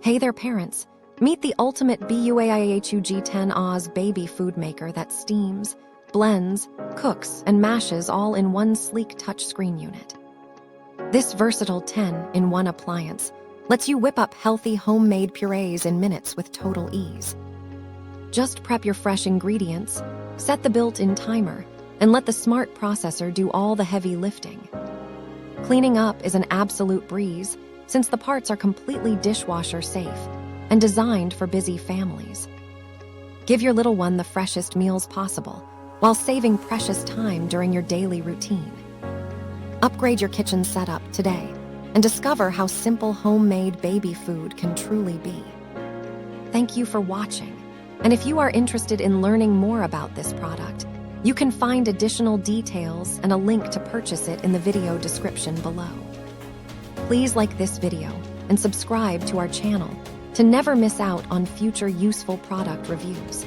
Hey there, parents. Meet the ultimate BUAIAHUG 10 Oz baby food maker that steams, blends, cooks, and mashes all in one sleek touchscreen unit. This versatile 10-in-1 appliance lets you whip up healthy homemade purees in minutes with total ease. Just prep your fresh ingredients, set the built-in timer, and let the smart processor do all the heavy lifting. Cleaning up is an absolute breeze since the parts are completely dishwasher-safe and designed for busy families. Give your little one the freshest meals possible while saving precious time during your daily routine. Upgrade your kitchen setup today and discover how simple homemade baby food can truly be. Thank you for watching, and if you are interested in learning more about this product, you can find additional details and a link to purchase it in the video description below. Please like this video and subscribe to our channel to never miss out on future useful product reviews.